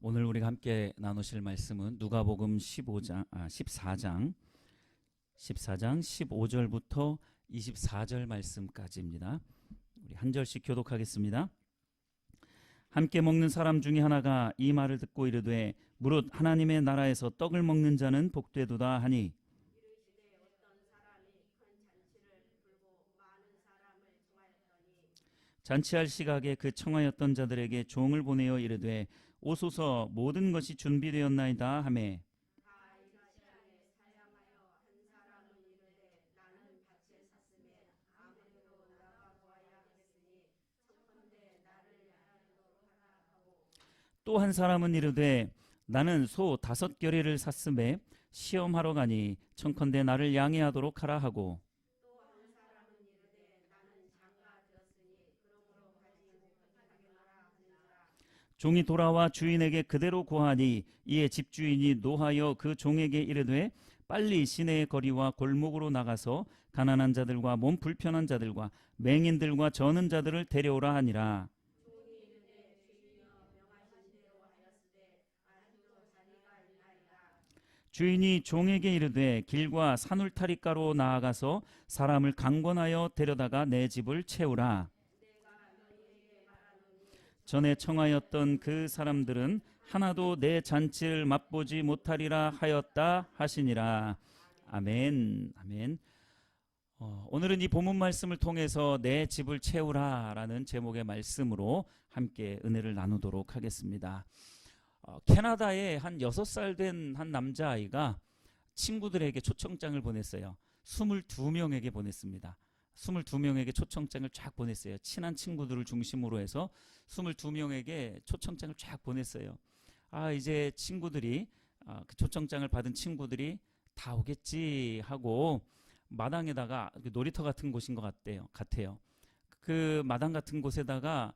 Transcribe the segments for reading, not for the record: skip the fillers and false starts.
오늘 우리가 함께 나누실 말씀은 누가복음 14장 15절부터 24절 말씀까지입니다. 우리 한 절씩 교독하겠습니다. 함께 먹는 사람 중에 하나가 이 말을 듣고 이르되 무릇 하나님의 나라에서 떡을 먹는 자는 복되도다 하니 잔치할 시각에 그 청하였던 자들에게 종을 보내어 이르되 오소서 모든 것이 준비되었나이다 하매 또 한 사람은 이르되 나는 소 5겨레를 샀음에 시험하러 가니 청컨대 나를 양해하도록 하라 하고 종이 돌아와 주인에게 그대로 고하니 이에 집주인이 노하여 그 종에게 이르되 빨리 시내의 거리와 골목으로 나가서 가난한 자들과 몸 불편한 자들과 맹인들과 저는 자들을 데려오라 하니라. 주인이 종에게 이르되 길과 산울타리가로 나아가서 사람을 강권하여 데려다가 내 집을 채우라. 전에 청하였던 그 사람들은 하나도 내 잔치를 맛보지 못하리라 하였다 하시니라. 아멘. 아멘. 오늘은 이 본문 말씀을 통해서 내 집을 채우라 라는 제목의 말씀으로 함께 은혜를 나누도록 하겠습니다. 캐나다의 한 6살 된 한 남자아이가 친구들에게 초청장을 보냈어요. 22명에게 보냈습니다. 22명에게 초청장을 쫙 보냈어요. 친한 친구들을 중심으로 해서 22명에게 초청장을 쫙 보냈어요. 이제 친구들이 그 초청장을 받은 친구들이 다 오겠지 하고 마당에다가 놀이터 같은 곳인 것 같아요. 그 마당 같은 곳에다가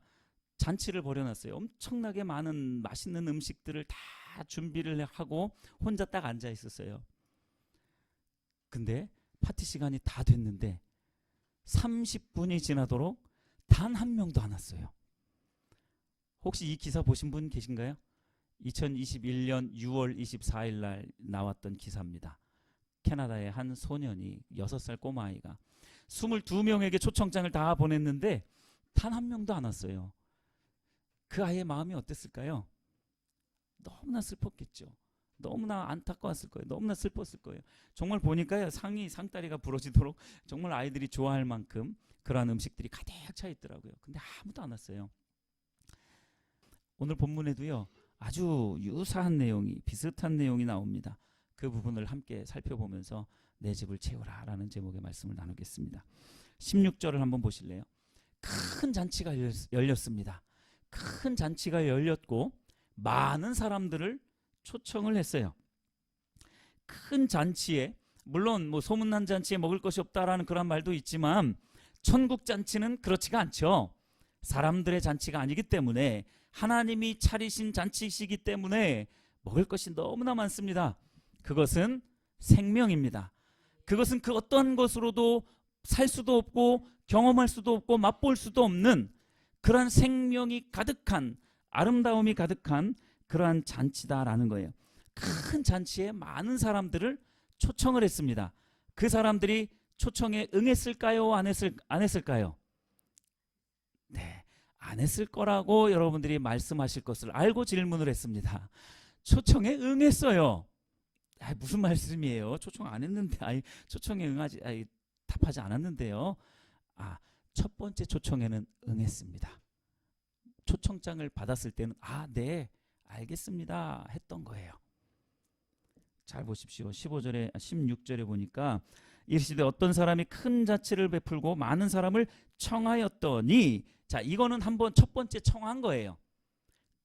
잔치를 벌여놨어요. 엄청나게 많은 맛있는 음식들을 다 준비를 하고 혼자 딱 앉아 있었어요. 근데 파티 시간이 다 됐는데 30분이 지나도록 단 한 명도 안 왔어요. 혹시 이 기사 보신 분 계신가요? 2021년 6월 24일 날 나왔던 기사입니다. 캐나다의 한 소년이 6살 꼬마아이가 22명에게 초청장을 다 보냈는데 단 한 명도 안 왔어요. 그 아이의 마음이 어땠을까요? 너무나 슬펐겠죠. 너무나 안타까웠을 거예요. 너무나 슬펐을 거예요. 정말 보니까요, 상다리가 부러지도록 정말 아이들이 좋아할 만큼 그러한 음식들이 가득 차 있더라고요. 근데 아무도 안 왔어요. 오늘 본문에도요, 아주 유사한 내용이, 비슷한 내용이 나옵니다. 그 부분을 함께 살펴보면서 내 집을 채우라 라는 제목의 말씀을 나누겠습니다. 16절을 한번 보실래요? 큰 잔치가 열렸습니다. 큰 잔치가 열렸고 많은 사람들을 초청을 했어요. 큰 잔치에, 물론 소문난 잔치에 먹을 것이 없다라는 그런 말도 있지만 천국 잔치는 그렇지가 않죠. 사람들의 잔치가 아니기 때문에 하나님이 차리신 잔치이기 때문에 먹을 것이 너무나 많습니다. 그것은 생명입니다. 그것은 그 어떠한 것으로도 살 수도 없고 경험할 수도 없고 맛볼 수도 없는 그러한 생명이 가득한, 아름다움이 가득한 그러한 잔치다라는 거예요. 큰 잔치에 많은 사람들을 초청을 했습니다. 그 사람들이 초청에 응했을까요? 안 했을까요? 네, 안 했을 거라고 여러분들이 말씀하실 것을 알고 질문을 했습니다. 초청에 응했어요. 무슨 말씀이에요? 초청 안 했는데, 초청에 답하지 않았는데요. 첫 번째 초청에는 응했습니다. 초청장을 받았을 때는 네, 알겠습니다 했던 거예요. 잘 보십시오. 16절에 보니까 이르시되 어떤 사람이 큰 잔치를 베풀고 많은 사람을 청하였더니, 자, 이거는 첫 번째 청한 거예요.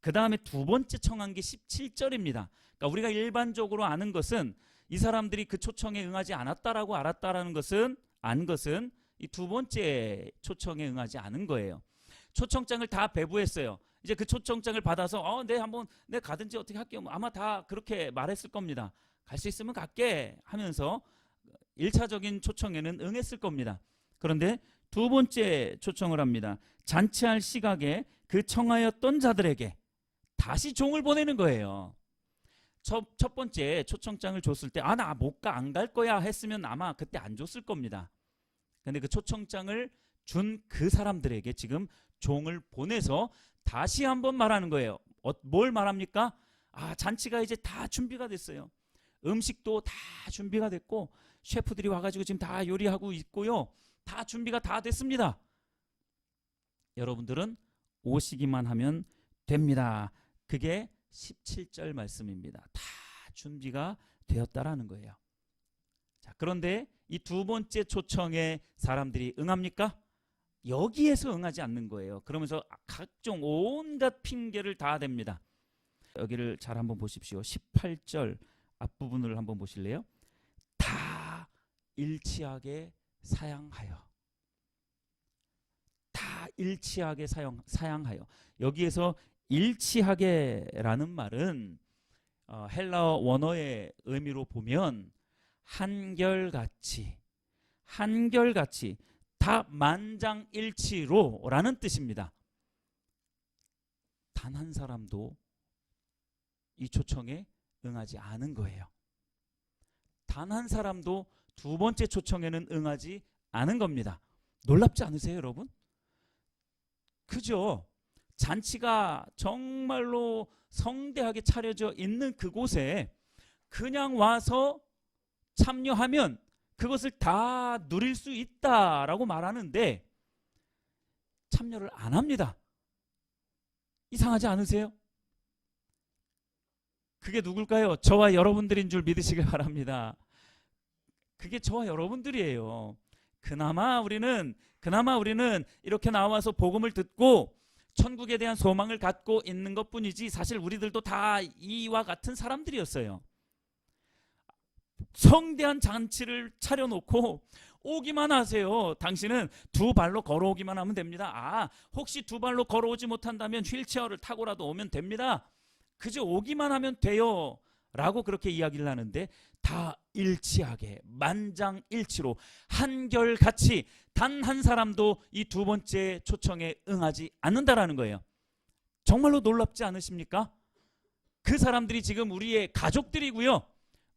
그 다음에 두 번째 청한 게 17절입니다. 그러니까 우리가 일반적으로 아는 것은 이 사람들이 그 초청에 응하지 않았다라고 알았다라는 것은 이 두 번째 초청에 응하지 않은 거예요. 초청장을 다 배부했어요. 이제 그 초청장을 받아서 내 가든지 어떻게 할게요. 아마 다 그렇게 말했을 겁니다. 갈 수 있으면 갈게 하면서 1차적인 초청에는 응했을 겁니다. 그런데 두 번째 초청을 합니다. 잔치할 시각에 그 청하였던 자들에게 다시 종을 보내는 거예요. 첫 번째 초청장을 줬을 때 나 못 가, 안 갈 거야 했으면 아마 그때 안 줬을 겁니다. 근데 그 초청장을 준 그 사람들에게 지금 종을 보내서 다시 한번 말하는 거예요. 뭘 말합니까? 잔치가 이제 다 준비가 됐어요. 음식도 다 준비가 됐고 셰프들이 와가지고 지금 다 요리하고 있고요. 다 준비가 다 됐습니다. 여러분들은 오시기만 하면 됩니다. 그게 17절 말씀입니다. 다 준비가 되었다라는 거예요. 자, 그런데 이 두 번째 초청에 사람들이 응합니까? 여기에서 응하지 않는 거예요. 그러면서 각종 온갖 핑계를 다 댑니다. 여기를 잘 한번 보십시오. 18절 앞부분을 한번 보실래요? 다 일치하게 사양하여. 다 일치하게 사양하여. 여기에서 일치하게라는 말은 헬라어 원어의 의미로 보면 한결같이 다 만장일치로라는 뜻입니다. 단 한 사람도 이 초청에 응하지 않은 거예요. 단 한 사람도 두 번째 초청에는 응하지 않은 겁니다. 놀랍지 않으세요, 여러분? 그죠? 잔치가 정말로 성대하게 차려져 있는 그곳에 그냥 와서 참여하면 그것을 다 누릴 수 있다라고 말하는데 참여를 안 합니다. 이상하지 않으세요? 그게 누굴까요? 저와 여러분들인 줄 믿으시길 바랍니다. 그게 저와 여러분들이에요. 그나마 우리는 이렇게 나와서 복음을 듣고 천국에 대한 소망을 갖고 있는 것뿐이지 사실 우리들도 다 이와 같은 사람들이었어요. 성대한 잔치를 차려놓고 오기만 하세요. 당신은 두 발로 걸어오기만 하면 됩니다. 혹시 두 발로 걸어오지 못한다면 휠체어를 타고라도 오면 됩니다. 그저 오기만 하면 돼요 라고 그렇게 이야기를 하는데 다 일치하게 만장일치로 한결같이 단 한 사람도 이 두 번째 초청에 응하지 않는다라는 거예요. 정말로 놀랍지 않으십니까? 그 사람들이 지금 우리의 가족들이고요,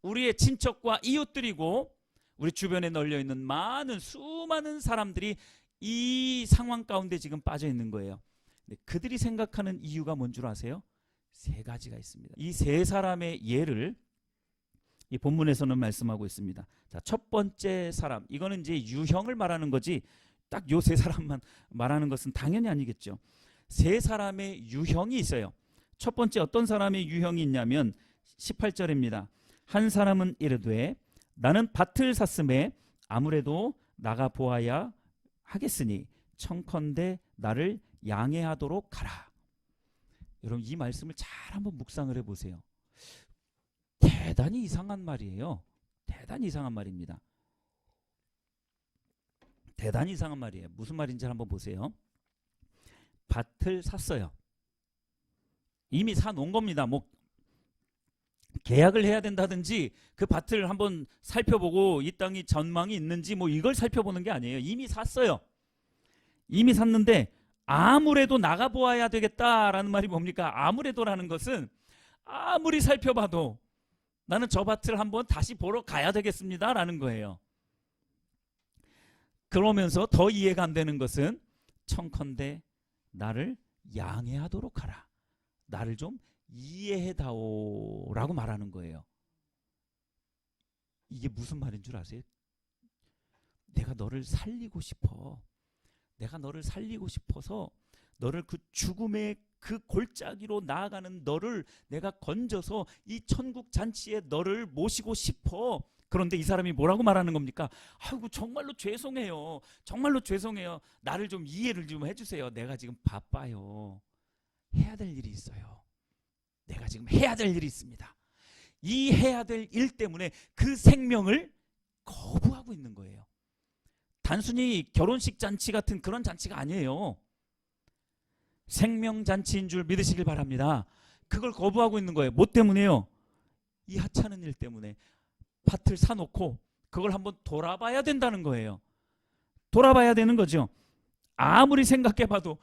우리의 친척과 이웃들이고 우리 주변에 널려있는 수많은 사람들이 이 상황 가운데 지금 빠져 있는 거예요. 근데 그들이 생각하는 이유가 뭔 줄 아세요? 세 가지가 있습니다. 이 세 사람의 예를 이 본문에서는 말씀하고 있습니다. 자, 첫 번째 사람, 이거는 이제 유형을 말하는 거지 딱 요 세 사람만 말하는 것은 당연히 아니겠죠. 세 사람의 유형이 있어요. 첫 번째 어떤 사람의 유형이 있냐면 18절입니다. 한 사람은 이르되 나는 밭을 샀음에 아무래도 나가 보아야 하겠으니 청컨대 나를 양해하도록 가라. 여러분 이 말씀을 잘 한번 묵상을 해보세요. 대단히 이상한 말이에요. 대단히 이상한 말입니다. 대단히 이상한 말이에요. 무슨 말인지 한번 보세요. 밭을 샀어요. 이미 사놓은 겁니다. 계약을 해야 된다든지 그 밭을 한번 살펴보고 이 땅이 전망이 있는지 이걸 살펴보는 게 아니에요. 이미 샀어요. 이미 샀는데 아무래도 나가보아야 되겠다라는 말이 뭡니까? 아무래도라는 것은 아무리 살펴봐도 나는 저 밭을 한번 다시 보러 가야 되겠습니다 라는 거예요. 그러면서 더 이해가 안 되는 것은 청컨대 나를 양해하도록 하라. 나를 좀 이해해다오 라고 말하는 거예요. 이게 무슨 말인 줄 아세요? 내가 너를 살리고 싶어. 내가 너를 살리고 싶어서 너를 그 죽음의 그 골짜기로 나아가는 너를 내가 건져서 이 천국 잔치에 너를 모시고 싶어. 그런데 이 사람이 뭐라고 말하는 겁니까? 아이고 정말로 죄송해요. 정말로 죄송해요. 나를 좀 이해를 좀 해주세요. 내가 지금 바빠요. 해야 될 일이 있어요. 내가 지금 해야 될 일이 있습니다. 이 해야 될 일 때문에 그 생명을 거부하고 있는 거예요. 단순히 결혼식 잔치 같은 그런 잔치가 아니에요. 생명잔치인 줄 믿으시길 바랍니다. 그걸 거부하고 있는 거예요. 뭐 때문에요? 이 하찮은 일 때문에 밭을 사놓고 그걸 한번 돌아봐야 된다는 거예요. 돌아봐야 되는 거죠. 아무리 생각해봐도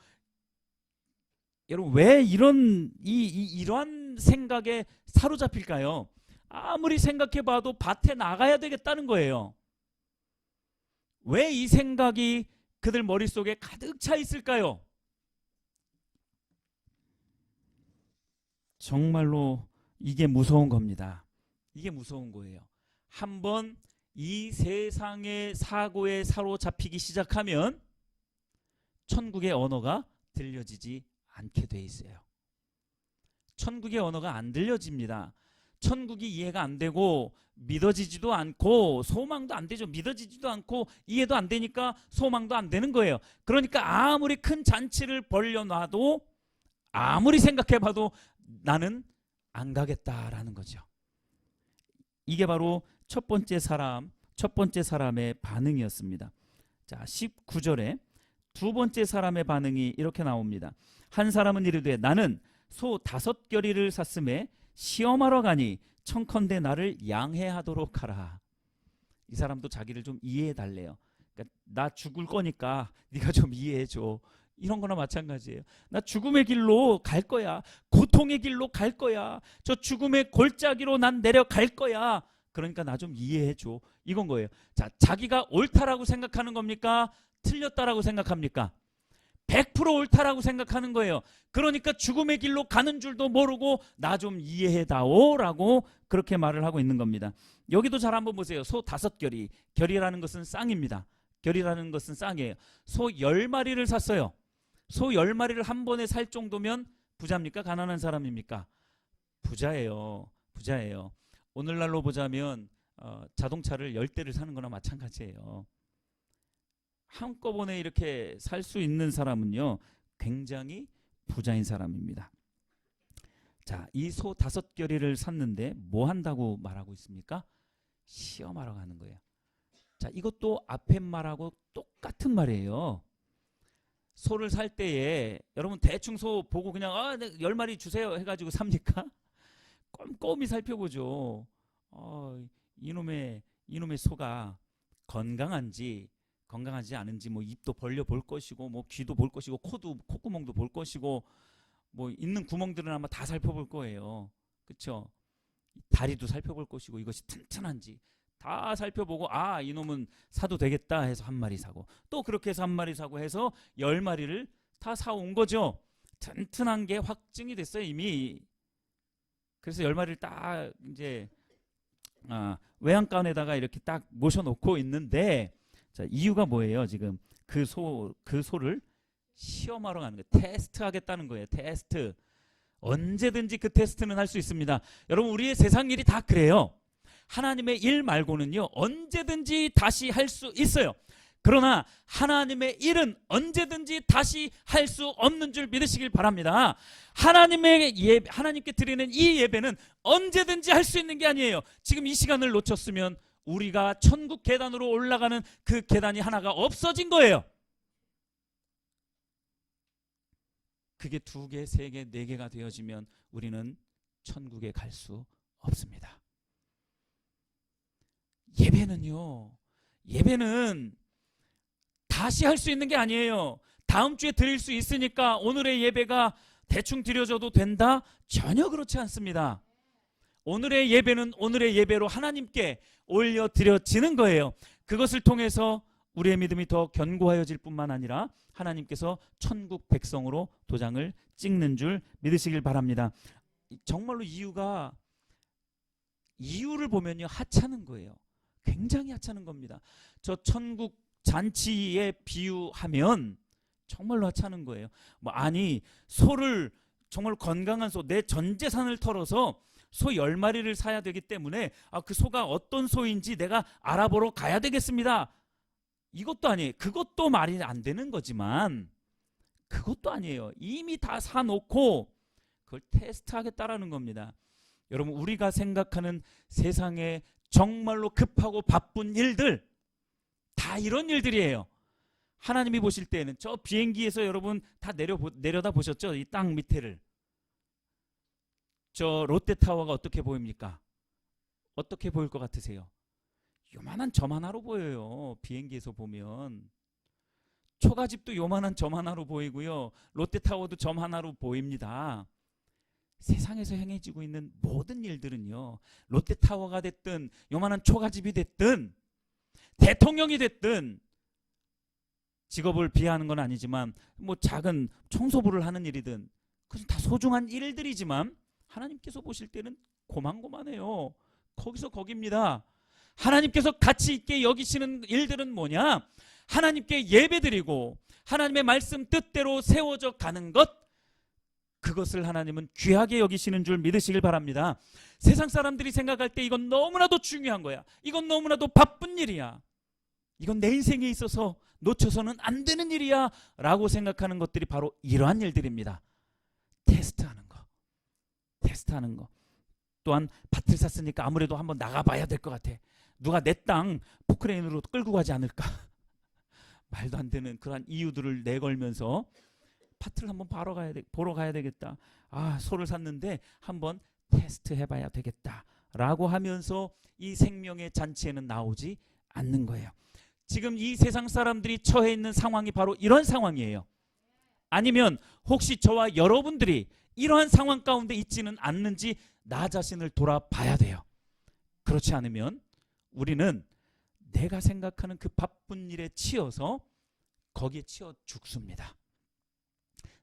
여러분 왜 이러한 생각에 사로잡힐까요? 아무리 생각해봐도 밭에 나가야 되겠다는 거예요. 왜 이 생각이 그들 머릿속에 가득 차 있을까요? 정말로 이게 무서운 겁니다. 이게 무서운 거예요. 한번 이 세상의 사고에 사로잡히기 시작하면 천국의 언어가 들려지지 않게 돼 있어요. 천국의 언어가 안 들려집니다. 천국이 이해가 안 되고 믿어지지도 않고 소망도 안 되죠. 믿어지지도 않고 이해도 안 되니까 소망도 안 되는 거예요. 그러니까 아무리 큰 잔치를 벌려놔도 아무리 생각해봐도 나는 안 가겠다라는 거죠. 이게 바로 첫 번째 사람의 반응이었습니다. 자, 19절에 두 번째 사람의 반응이 이렇게 나옵니다. 한 사람은 이르되 나는 소 5겨리를 샀음에 시험하러 가니 청컨대 나를 양해하도록 하라. 이 사람도 자기를 좀 이해해 달래요. 그러니까 나 죽을 거니까 네가 좀 이해해 줘. 이런 거나 마찬가지예요. 나 죽음의 길로 갈 거야. 고통의 길로 갈 거야. 저 죽음의 골짜기로 난 내려갈 거야. 그러니까 나 좀 이해해 줘. 이건 거예요. 자, 자기가 옳다라고 생각하는 겁니까? 틀렸다라고 생각합니까? 100% 옳다라고 생각하는 거예요. 그러니까 죽음의 길로 가는 줄도 모르고 나 좀 이해해다오라고 그렇게 말을 하고 있는 겁니다. 여기도 잘 한번 보세요. 소 5겨리. 겨리라는 것은 쌍입니다. 겨리라는 것은 쌍이에요. 소 10마리를 샀어요. 소 10마리를 한 번에 살 정도면 부자입니까? 가난한 사람입니까? 부자예요. 부자예요. 오늘날로 보자면 자동차를 10대를 사는 거나 마찬가지예요. 한꺼번에 이렇게 살 수 있는 사람은요 굉장히 부자인 사람입니다. 자, 이 소 5겨리를 샀는데 뭐 한다고 말하고 있습니까? 시험하러 가는 거예요. 자, 이것도 앞에 말하고 똑같은 말이에요. 소를 살 때에 여러분 대충 소 보고 그냥 10마리 주세요 해가지고 삽니까? 꼼꼼히 살펴보죠. 이놈의 소가 건강한지 않은지 뭐 입도 벌려 볼 것이고 뭐 귀도 볼 것이고 콧구멍도 볼 것이고 뭐 있는 구멍들은 아마 다 살펴볼 거예요. 그렇죠? 다리도 살펴볼 것이고 이것이 튼튼한지 다 살펴보고 이놈은 사도 되겠다 해서 한 마리 사고 또 그렇게 해서 한 마리 사고 해서 10마리를 다 사온 거죠. 튼튼한 게 확증이 됐어요 이미. 그래서 10마리를 딱 이제 외양간에다가 이렇게 딱 모셔놓고 있는데 자, 이유가 뭐예요? 지금 그 소를 시험하러 가는 거예요. 테스트하겠다는 거예요. 테스트. 언제든지 그 테스트는 할 수 있습니다. 여러분 우리의 세상 일이 다 그래요. 하나님의 일 말고는요 언제든지 다시 할 수 있어요. 그러나 하나님의 일은 언제든지 다시 할 수 없는 줄 믿으시길 바랍니다. 하나님께 드리는 이 예배는 언제든지 할 수 있는 게 아니에요. 지금 이 시간을 놓쳤으면 우리가 천국 계단으로 올라가는 그 계단이 하나가 없어진 거예요. 그게 2개, 3개, 4개가 되어지면 우리는 천국에 갈 수 없습니다. 예배는 다시 할 수 있는 게 아니에요. 다음 주에 드릴 수 있으니까 오늘의 예배가 대충 드려져도 된다? 전혀 그렇지 않습니다. 오늘의 예배는 오늘의 예배로 하나님께 올려드려지는 거예요. 그것을 통해서 우리의 믿음이 더 견고하여질 뿐만 아니라 하나님께서 천국 백성으로 도장을 찍는 줄 믿으시길 바랍니다. 정말로 이유를 보면요 하찮은 거예요. 굉장히 하찮은 겁니다. 저 천국 잔치에 비유하면 정말로 하찮은 거예요. 소를 정말 건강한 소, 내 전 재산을 털어서 소 10마리를 사야 되기 때문에 그 소가 어떤 소인지 내가 알아보러 가야 되겠습니다. 이것도 아니에요. 그것도 말이 안 되는 거지만 그것도 아니에요. 이미 다 사놓고 그걸 테스트하겠다라는 겁니다. 여러분 우리가 생각하는 세상에 정말로 급하고 바쁜 일들 다 이런 일들이에요. 하나님이 보실 때는 저 비행기에서 여러분 다 내려다 보셨죠? 이 땅 밑에를. 저 롯데타워가 어떻게 보입니까? 어떻게 보일 것 같으세요? 요만한 점 하나로 보여요. 비행기에서 보면 초가집도 요만한 점 하나로 보이고요. 롯데타워도 점 하나로 보입니다. 세상에서 행해지고 있는 모든 일들은요, 롯데타워가 됐든 요만한 초가집이 됐든 대통령이 됐든, 직업을 비하하는 건 아니지만 뭐 작은 청소부를 하는 일이든 그것은 다 소중한 일들이지만 하나님께서 보실 때는 고만고만해요. 거기서 거깁니다. 하나님께서 가치 있게 여기시는 일들은 뭐냐? 하나님께 예배드리고 하나님의 말씀 뜻대로 세워져 가는 것, 그것을 하나님은 귀하게 여기시는 줄 믿으시길 바랍니다. 세상 사람들이 생각할 때 이건 너무나도 중요한 거야, 이건 너무나도 바쁜 일이야, 이건 내 인생에 있어서 놓쳐서는 안 되는 일이야 라고 생각하는 것들이 바로 이러한 일들입니다. 테스트하는 거. 또한 밭을 샀으니까 아무래도 한번 나가봐야 될 것 같아. 누가 내 땅 포크레인으로 끌고 가지 않을까? 말도 안 되는 그러한 이유들을 내걸면서 밭을 한번 보러 가야 되겠다. 소를 샀는데 한번 테스트 해봐야 되겠다 라고 하면서 이 생명의 잔치에는 나오지 않는 거예요. 지금 이 세상 사람들이 처해 있는 상황이 바로 이런 상황이에요. 아니면 혹시 저와 여러분들이 이러한 상황 가운데 있지는 않는지 나 자신을 돌아봐야 돼요. 그렇지 않으면 우리는 내가 생각하는 그 바쁜 일에 치여서 거기에 치여 죽습니다.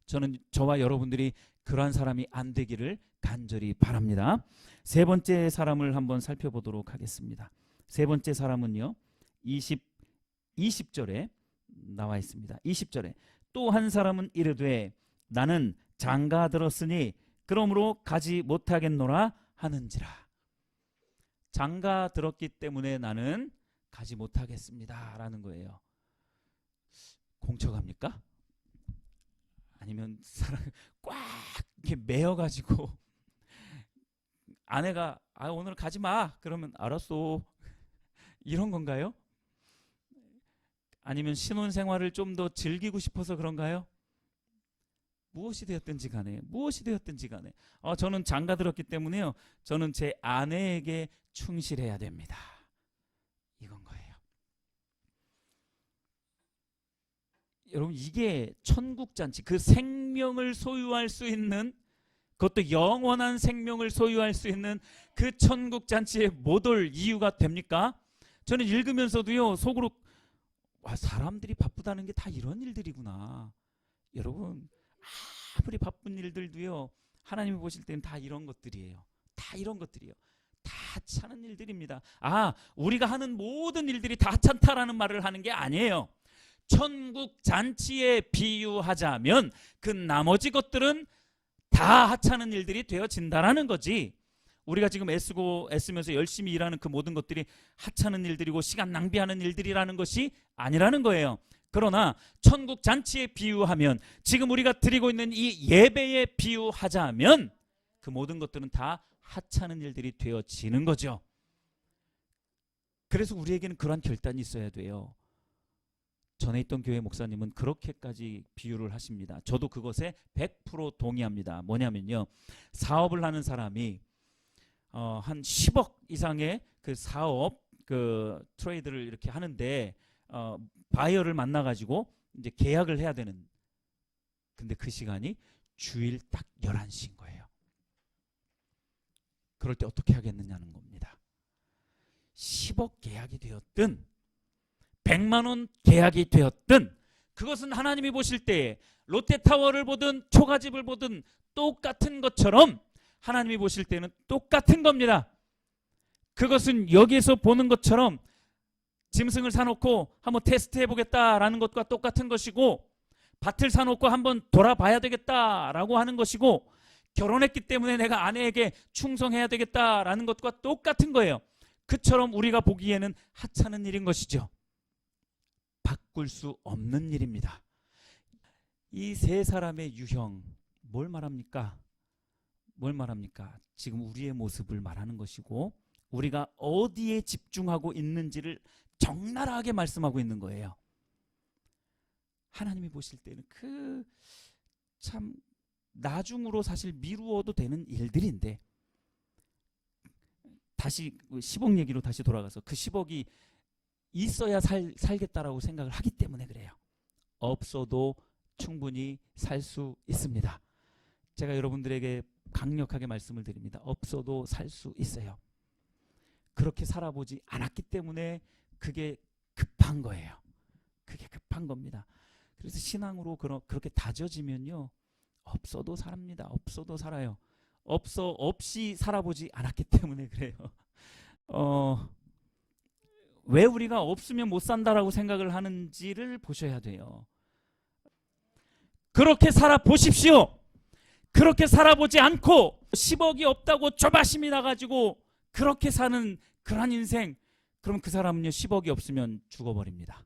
저는 저와 여러분들이 그러한 사람이 안 되기를 간절히 바랍니다. 세 번째 사람을 한번 살펴보도록 하겠습니다. 세 번째 사람은요, 20절에 나와 있습니다. 20절에 또 한 사람은 이르되 나는 장가 들었으니 그러므로 가지 못하겠노라 하는지라. 장가 들었기 때문에 나는 가지 못하겠습니다 라는 거예요. 공처갑니까? 아니면 사람 꽉 이렇게 매여가지고 아내가 오늘 가지 마 그러면 알았어 이런 건가요? 아니면 신혼생활을 좀 더 즐기고 싶어서 그런가요? 무엇이 되었든지 간에 저는 장가 들었기 때문에요, 저는 제 아내에게 충실해야 됩니다, 이건 거예요. 여러분, 이게 천국잔치, 그 생명을 소유할 수 있는, 그것도 영원한 생명을 소유할 수 있는 그 천국잔치에 못 올 이유가 됩니까? 저는 읽으면서도요, 속으로 사람들이 바쁘다는 게 다 이런 일들이구나. 여러분, 아무리 바쁜 일들도요, 하나님이 보실 때는 다 이런 것들이에요. 다 하찮은 일들입니다. 우리가 하는 모든 일들이 다 하찮다라는 말을 하는 게 아니에요. 천국 잔치에 비유하자면 그 나머지 것들은 다 하찮은 일들이 되어진다라는 거지. 우리가 지금 애쓰면서 열심히 일하는 그 모든 것들이 하찮은 일들이고 시간 낭비하는 일들이라는 것이 아니라는 거예요. 그러나 천국 잔치에 비유하면, 지금 우리가 드리고 있는 이 예배에 비유하자면 그 모든 것들은 다 하찮은 일들이 되어지는 거죠. 그래서 우리에게는 그러한 결단이 있어야 돼요. 전에 있던 교회 목사님은 그렇게까지 비유를 하십니다. 저도 그것에 100% 동의합니다. 뭐냐면요, 사업을 하는 사람이 한 10억 이상의 그 사업 그 트레이드를 이렇게 하는데 바이어를 만나가지고 이제 계약을 해야 되는, 근데 그 시간이 주일 딱 11시인 거예요. 그럴 때 어떻게 하겠느냐는 겁니다. 10억 계약이 되었든 100만 원 계약이 되었든 그것은 하나님이 보실 때 롯데타워를 보든 초가집을 보든 똑같은 것처럼 하나님이 보실 때는 똑같은 겁니다. 그것은 여기에서 보는 것처럼 짐승을 사놓고 한번 테스트 해보겠다라는 것과 똑같은 것이고, 밭을 사놓고 한번 돌아봐야 되겠다라고 하는 것이고, 결혼했기 때문에 내가 아내에게 충성해야 되겠다라는 것과 똑같은 거예요. 그처럼 우리가 보기에는 하찮은 일인 것이죠. 바꿀 수 없는 일입니다. 이 세 사람의 유형, 뭘 말합니까? 지금 우리의 모습을 말하는 것이고, 우리가 어디에 집중하고 있는지를 적나라하게 말씀하고 있는 거예요. 하나님이 보실 때는 그 참 나중으로 사실 미루어도 되는 일들인데, 다시 10억 얘기로 다시 돌아가서 그 10억이 있어야 살겠다라고 생각을 하기 때문에 그래요. 없어도 충분히 살 수 있습니다. 제가 여러분들에게 강력하게 말씀을 드립니다. 없어도 살 수 있어요. 그렇게 살아보지 않았기 때문에 그게 급한 거예요. 그게 급한 겁니다. 그래서 신앙으로 그렇게 다져지면요, 없어도 삽니다. 없어도 살아요. 없이 살아보지 않았기 때문에 그래요. 왜 우리가 없으면 못 산다라고 생각을 하는지를 보셔야 돼요. 그렇게 살아보십시오. 그렇게 살아보지 않고 10억이 없다고 조바심이 나가지고 그렇게 사는 그런 인생, 그럼 그 사람은요 10억이 없으면 죽어버립니다.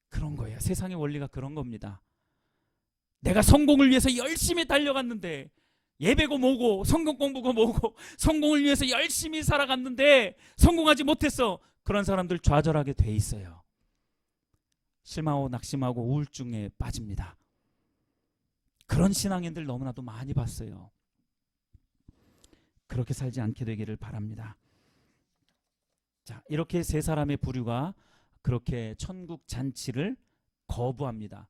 그런 거예요. 세상의 원리가 그런 겁니다. 내가 성공을 위해서 열심히 달려갔는데, 예배고 뭐고 성경 공부고 뭐고 성공을 위해서 열심히 살아갔는데 성공하지 못했어. 그런 사람들 좌절하게 돼 있어요. 실망하고 낙심하고 우울증에 빠집니다. 그런 신앙인들 너무나도 많이 봤어요. 그렇게 살지 않게 되기를 바랍니다. 자, 이렇게 세 사람의 부류가 그렇게 천국 잔치를 거부합니다.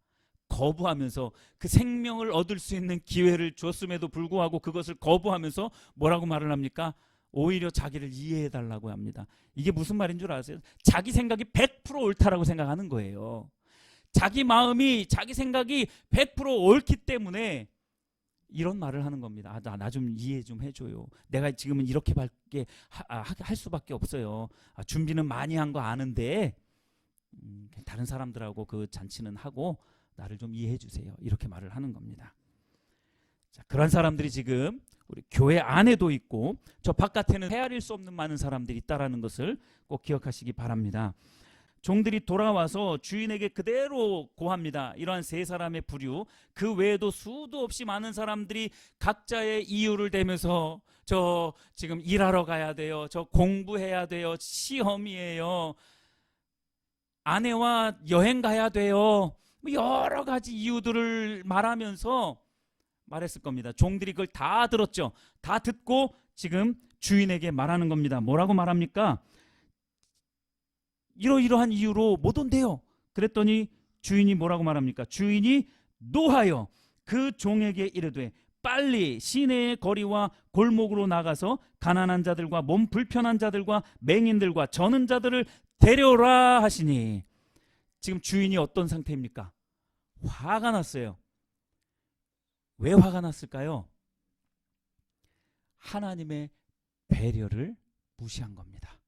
거부하면서 그 생명을 얻을 수 있는 기회를 줬음에도 불구하고 그것을 거부하면서 뭐라고 말을 합니까? 오히려 자기를 이해해달라고 합니다. 이게 무슨 말인 줄 아세요? 자기 생각이 100% 옳다라고 생각하는 거예요. 자기 마음이, 자기 생각이 100% 옳기 때문에 이런 말을 하는 겁니다. 나 좀 이해 좀 해줘요. 내가 지금은 이렇게밖에 할 수밖에 없어요. 준비는 많이 한 거 아는데 다른 사람들하고 그 잔치는 하고 나를 좀 이해해 주세요. 이렇게 말을 하는 겁니다. 자, 그런 사람들이 지금 우리 교회 안에도 있고 저 바깥에는 헤아릴 수 없는 많은 사람들이 있다라는 것을 꼭 기억하시기 바랍니다. 종들이 돌아와서 주인에게 그대로 고합니다. 이러한 세 사람의 부류, 그 외에도 수도 없이 많은 사람들이 각자의 이유를 대면서 저 지금 일하러 가야 돼요. 저 공부해야 돼요. 시험이에요. 아내와 여행 가야 돼요. 여러 가지 이유들을 말하면서 말했을 겁니다. 종들이 그걸 다 들었죠. 다 듣고 지금 주인에게 말하는 겁니다. 뭐라고 말합니까? 이러이러한 이유로 못 온대요. 그랬더니 주인이 뭐라고 말합니까? 주인이 노하여 그 종에게 이르되 빨리 시내의 거리와 골목으로 나가서 가난한 자들과 몸 불편한 자들과 맹인들과 저는 자들을 데려오라 하시니, 지금 주인이 어떤 상태입니까? 화가 났어요. 왜 화가 났을까요? 하나님의 배려를 무시한 겁니다.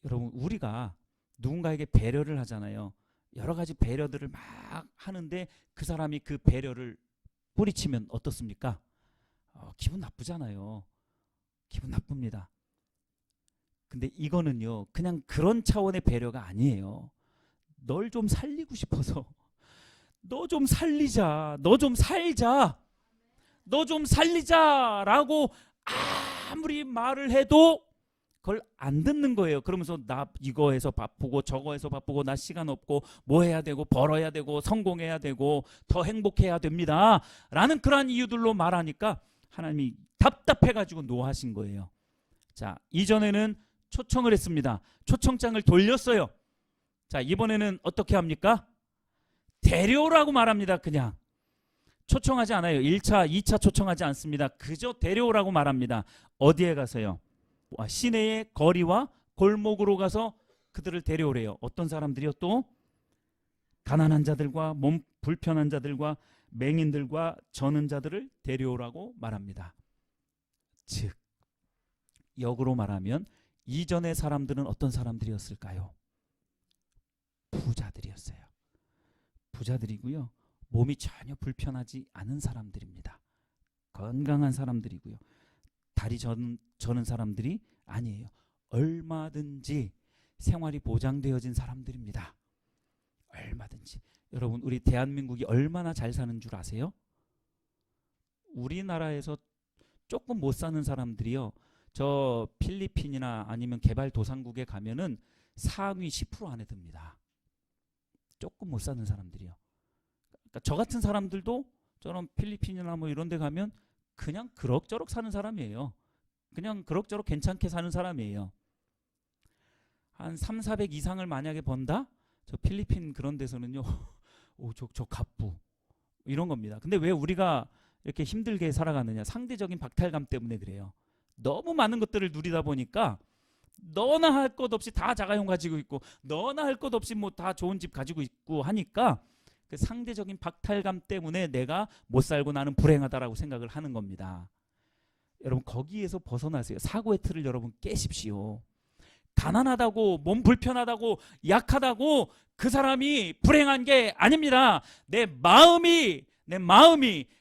여러분, 우리가 누군가에게 배려를 하잖아요. 여러 가지 배려들을 막 하는데 그 사람이 그 배려를 뿌리치면 어떻습니까? 기분 나쁘잖아요. 기분 나쁩니다. 근데 이거는요, 그냥 그런 차원의 배려가 아니에요. 널 좀 살리고 싶어서, 너 좀 살리자, 너 좀 살자, 너 좀 살리자라고 아무리 말을 해도 그걸 안 듣는 거예요. 그러면서 나 이거에서 바쁘고 저거에서 바쁘고 나 시간 없고 뭐 해야 되고 벌어야 되고 성공해야 되고 더 행복해야 됩니다 라는 그러한 이유들로 말하니까 하나님이 답답해가지고 노하신 거예요. 자, 이전에는 초청을 했습니다. 초청장을 돌렸어요. 자, 이번에는 어떻게 합니까? 데려오라고 말합니다. 그냥 초청하지 않아요. 1차, 2차 초청하지 않습니다. 그저 데려오라고 말합니다. 어디에 가서요? 시내의 거리와 골목으로 가서 그들을 데려오래요. 어떤 사람들이요? 또 가난한 자들과 몸 불편한 자들과 맹인들과 저는 자들을 데려오라고 말합니다. 즉, 역으로 말하면 이전의 사람들은 어떤 사람들이었을까요? 부자들이었어요. 부자들이고요. 몸이 전혀 불편하지 않은 사람들입니다. 건강한 사람들이고요. 다리 저는 사람들이 아니에요. 얼마든지 생활이 보장되어진 사람들입니다. 얼마든지. 여러분, 우리 대한민국이 얼마나 잘 사는 줄 아세요? 우리나라에서 조금 못 사는 사람들이요, 저 필리핀이나 아니면 개발도상국에 가면은 상위 10% 안에 듭니다. 조금 못 사는 사람들이요. 그러니까 저 같은 사람들도 저런 필리핀이나 뭐 이런 데 가면 그냥 그럭저럭 사는 사람이에요. 그냥 그럭저럭 괜찮게 사는 사람이에요. 한 3, 400 이상을 만약에 번다? 저 필리핀 그런 데서는요. 오, 저 갑부. 이런 겁니다. 근데 왜 우리가 이렇게 힘들게 살아가느냐? 상대적인 박탈감 때문에 그래요. 너무 많은 것들을 누리다 보니까 너나 할 것 없이 다 자가용 가지고 있고 너나 할 것 없이 뭐 다 좋은 집 가지고 있고 하니까 그 상대적인 박탈감 때문에 내가 못 살고 나는 불행하다라고 생각을 하는 겁니다. 여러분 거기에서 벗어나세요. 사고의 틀을 여러분 깨십시오. 가난하다고 몸 불편하다고 약하다고 그 사람이 불행한 게 아닙니다. 내 마음이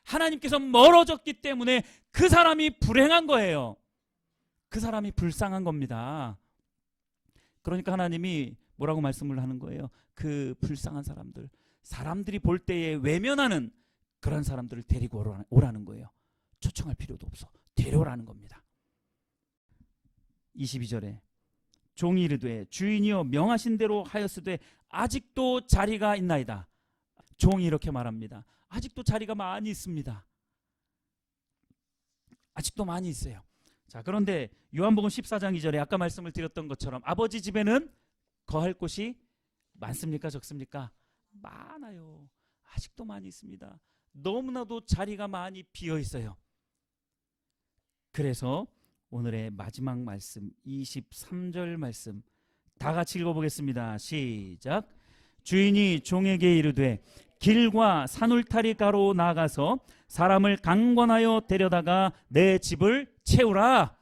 하나님께서 멀어졌기 때문에 그 사람이 불행한 거예요. 그 사람이 불쌍한 겁니다. 그러니까 하나님이 뭐라고 말씀을 하는 거예요? 그 불쌍한 사람들이 볼 때에 외면하는 그런 사람들을 데리고 오라는 거예요. 초청할 필요도 없어. 데려오라는 겁니다. 22절에 종이 이르되 주인이여 명하신 대로 하였으되 아직도 자리가 있나이다. 종이 이렇게 말합니다. 아직도 자리가 많이 있습니다. 아직도 많이 있어요. 자, 그런데 요한복음 14장 2절에 아까 말씀을 드렸던 것처럼 아버지 집에는 거할 곳이 많습니까? 적습니까? 많아요. 아직도 많이 있습니다. 너무나도 자리가 많이 비어 있어요. 그래서 오늘의 마지막 말씀 23절 말씀 다 같이 읽어보겠습니다. 시작. 주인이 종에게 이르되 길과 산울타리가로 나가서 사람을 강권하여 데려다가 내 집을 채우라.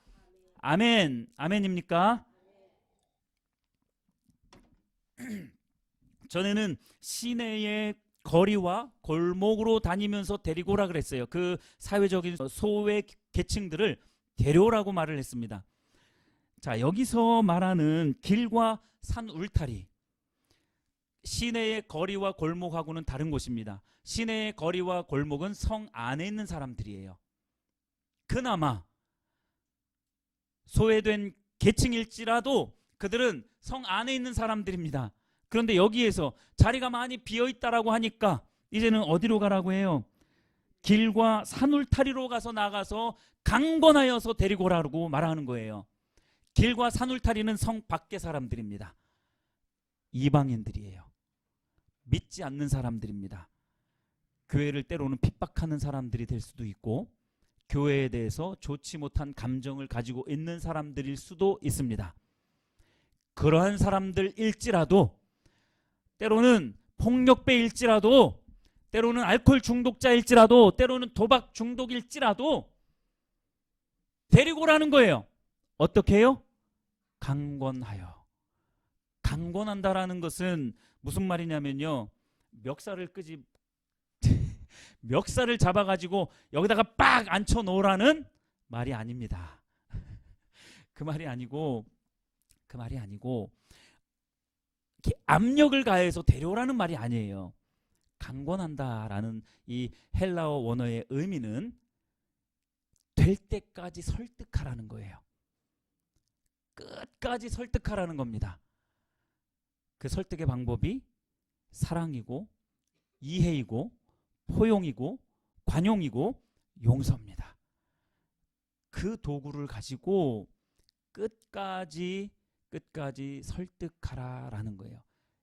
아멘. 아멘입니까? 전에는 시내의 거리와 골목으로 다니면서 데리고 오라 그랬어요. 그 사회적인 소외 계층들을 데려오라고 말을 했습니다. 자, 여기서 말하는 길과 산 울타리, 시내의 거리와 골목하고는 다른 곳입니다. 시내의 거리와 골목은 성 안에 있는 사람들이에요. 그나마 소외된 계층일지라도 그들은 성 안에 있는 사람들입니다. 그런데 여기에서 자리가 많이 비어있다라고 하니까 이제는 어디로 가라고 해요? 길과 산울타리로 가서 나가서 강권하여서 데리고 오라고 말하는 거예요. 길과 산울타리는 성 밖의 사람들입니다. 이방인들이에요. 믿지 않는 사람들입니다. 교회를 때로는 핍박하는 사람들이 될 수도 있고 교회에 대해서 좋지 못한 감정을 가지고 있는 사람들일 수도 있습니다. 그러한 사람들일지라도 때로는 폭력배일지라도 때로는 알코올 중독자일지라도 때로는 도박 중독일지라도 데리고 오라는 거예요. 어떻게 해요? 강권하여. 강권한다라는 것은 무슨 말이냐면요, 멱살을 잡아가지고 여기다가 빡 앉혀 놓으라는 말이 아닙니다. 그 말이 아니고 이렇게 압력을 가해서 데려오라는 말이 아니에요. 강권한다라는 이 헬라어 원어의 의미는 될 때까지 설득하라는 거예요. 끝까지 설득하라는 겁니다. 그 설득의 방법이 사랑이고 이해이고 포용이고 관용이고 용서입니다. 그 도구를 가지고 끝까지 설득하라라는 거예요.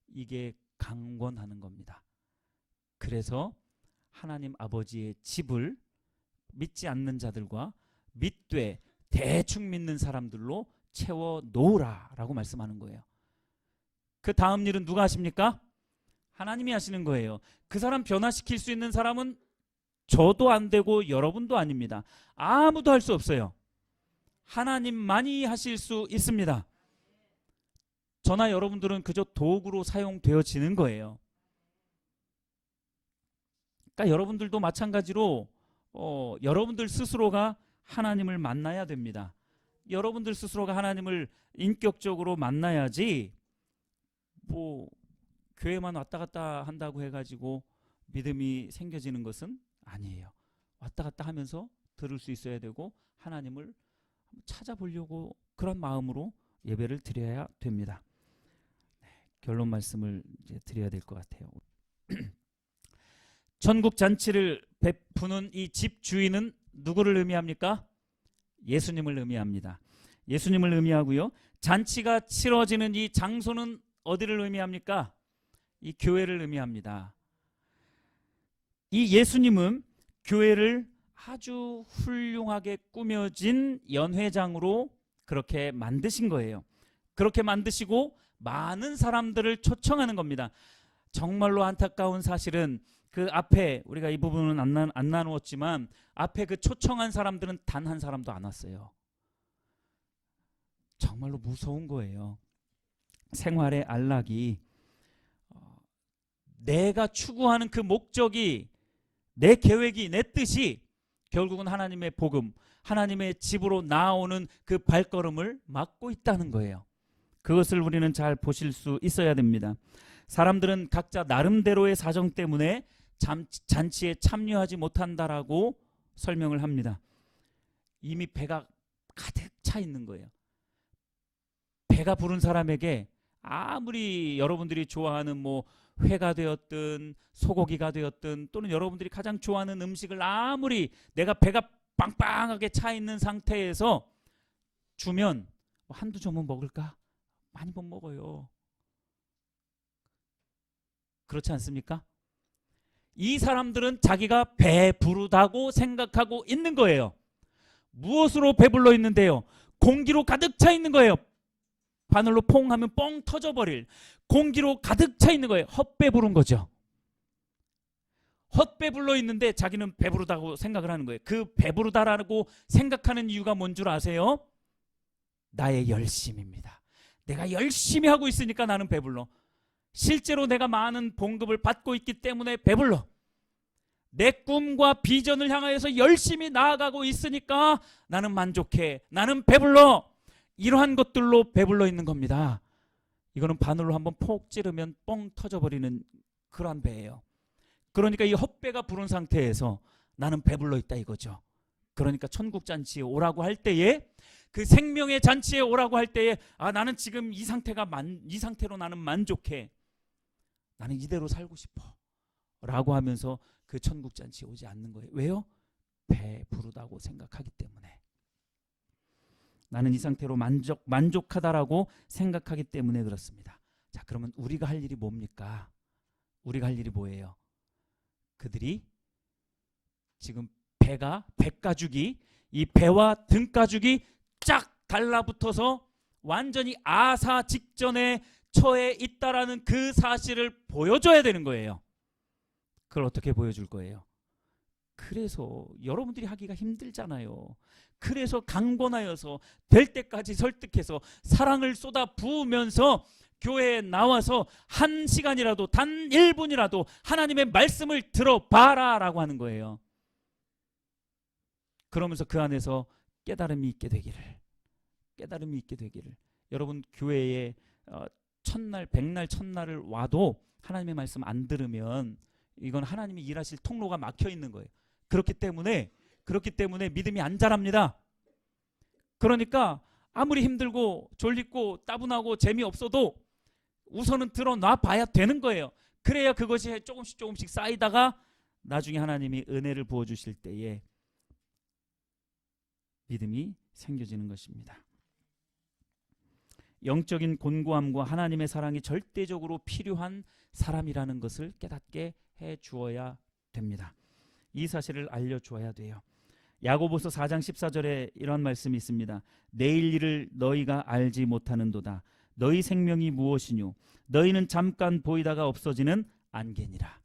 이게 강권하는 겁니다. 그래서 하나님 아버지의 집을 믿지 않는 자들과 믿되 대충 믿는 사람들로 채워 놓으라라고 말씀하는 거예요. 그 다음 일은 누가 하십니까? 하나님이 하시는 거예요. 그 사람 변화시킬 수 있는 사람은 저도 안 되고 여러분도 아닙니다. 아무도 할 수 없어요. 하나님만이 하실 수 있습니다. 저나 여러분들은 그저 도구로 사용되어지는 거예요. 그러니까 여러분들도 마찬가지로 여러분들 스스로가 하나님을 만나야 됩니다. 여러분들 스스로가 하나님을 인격적으로 만나야지 뭐 교회만 왔다 갔다 한다고 해가지고 믿음이 생겨지는 것은 아니에요. 왔다 갔다 하면서 들을 수 있어야 되고 하나님을 찾아보려고 그런 마음으로 예배를 드려야 됩니다. 결론 말씀을 이제 드려야 될 것 같아요. 천국 잔치를 베푸는 이 집 주인은 누구를 의미합니까? 예수님을 의미합니다. 예수님을 의미하고요. 잔치가 치러지는 이 장소는 어디를 의미합니까? 이 교회를 의미합니다. 이 예수님은 교회를 아주 훌륭하게 꾸며진 연회장으로 그렇게 만드신 거예요. 그렇게 만드시고 많은 사람들을 초청하는 겁니다. 정말로 안타까운 사실은 그 앞에 우리가 이 부분은 안 나누었지만 앞에 그 초청한 사람들은 단 한 사람도 안 왔어요. 정말로 무서운 거예요. 생활의 안락이 내가 추구하는 그 목적이, 내 계획이, 내 뜻이 결국은 하나님의 복음, 하나님의 집으로 나아오는 그 발걸음을 막고 있다는 거예요. 그것을 우리는 잘 보실 수 있어야 됩니다. 사람들은 각자 나름대로의 사정 때문에 잔치에 참여하지 못한다라고 설명을 합니다. 이미 배가 가득 차 있는 거예요. 배가 부른 사람에게 아무리 여러분들이 좋아하는 뭐 회가 되었든 소고기가 되었든 또는 여러분들이 가장 좋아하는 음식을 아무리 내가 배가 빵빵하게 차 있는 상태에서 주면 한두 점은 먹을까? 많이 못 먹어요. 그렇지 않습니까? 이 사람들은 자기가 배부르다고 생각하고 있는 거예요. 무엇으로 배불러 있는데요? 공기로 가득 차 있는 거예요. 바늘로 퐁 하면 뻥 터져버릴 공기로 가득 차 있는 거예요. 헛배부른 거죠. 헛배불러 있는데 자기는 배부르다고 생각을 하는 거예요. 그 배부르다라고 생각하는 이유가 뭔 줄 아세요? 나의 열심입니다. 내가 열심히 하고 있으니까 나는 배불러. 실제로 내가 많은 봉급을 받고 있기 때문에 배불러. 내 꿈과 비전을 향하여서 열심히 나아가고 있으니까 나는 만족해. 나는 배불러. 이러한 것들로 배불러 있는 겁니다. 이거는 바늘로 한번 폭 찌르면 뻥 터져버리는 그러한 배예요. 그러니까 이 헛배가 부른 상태에서 나는 배불러 있다 이거죠. 그러니까 천국 잔치에 오라고 할 때에, 그 생명의 잔치에 오라고 할 때에 나는 지금 이 상태로 나는 만족해. 나는 이대로 살고 싶어. 라고 하면서 그 천국 잔치에 오지 않는 거예요. 왜요? 배부르다고 생각하기 때문에. 나는 이 상태로 만족하다라고 생각하기 때문에 그렇습니다. 자, 그러면 우리가 할 일이 뭡니까? 우리가 할 일이 뭐예요? 그들이 지금 배가죽이 이 배와 등가죽이 쫙 달라붙어서 완전히 아사 직전에 처해 있다라는 그 사실을 보여줘야 되는 거예요. 그걸 어떻게 보여줄 거예요? 그래서 여러분들이 하기가 힘들잖아요. 그래서 강권하여서 될 때까지 설득해서 사랑을 쏟아 부으면서 교회에 나와서 1시간이라도 단 1분이라도 하나님의 말씀을 들어봐라 라고 하는 거예요. 그러면서 그 안에서 깨달음이 있게 되기를. 여러분 교회에 첫날, 백날, 첫날을 와도 하나님의 말씀 안 들으면 이건 하나님이 일하실 통로가 막혀 있는 거예요. 그렇기 때문에 믿음이 안 자랍니다. 그러니까 아무리 힘들고 졸리고 따분하고 재미없어도 우선은 들어놔 봐야 되는 거예요. 그래야 그것이 조금씩 쌓이다가 나중에 하나님이 은혜를 부어주실 때에 믿음이 생겨지는 것입니다. 영적인 곤고함과 하나님의 사랑이 절대적으로 필요한 사람이라는 것을 깨닫게 해 주어야 됩니다. 이 사실을 알려주어야 돼요. 야고보서 4장 14절에 이런 말씀이 있습니다. 내일 일을 너희가 알지 못하는도다. 너희 생명이 무엇이뇨? 너희는 잠깐 보이다가 없어지는 안개니라.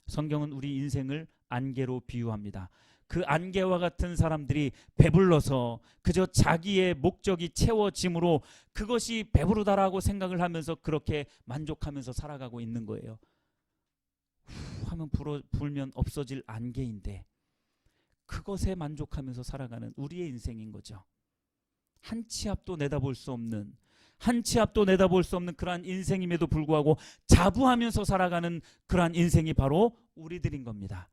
성경은 우리 인생을 안개로 비유합니다. 그 안개와 같은 사람들이 배불러서 그저 자기의 목적이 채워짐으로 그것이 배부르다라고 생각을 하면서 그렇게 만족하면서 살아가고 있는 거예요. 후 하면 불면 없어질 안개인데 그것에 만족하면서 살아가는 우리의 인생인 거죠. 한 치 앞도 내다볼 수 없는 그러한 인생임에도 불구하고 자부하면서 살아가는 그러한 인생이 바로 우리들인 겁니다.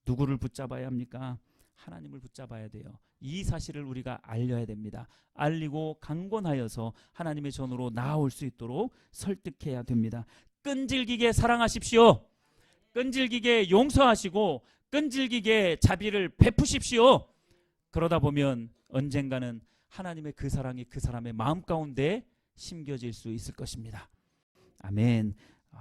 누구를 붙잡아야 합니까? 하나님을 붙잡아야 돼요. 이 사실을 우리가 알려야 됩니다. 알리고 강권하여서 하나님의 전으로 나아올 수 있도록 설득해야 됩니다. 끈질기게 사랑하십시오. 끈질기게 용서하시고 끈질기게 자비를 베푸십시오. 그러다 보면 언젠가는 하나님의 그 사랑이 그 사람의 마음 가운데 심겨질 수 있을 것입니다. 아멘.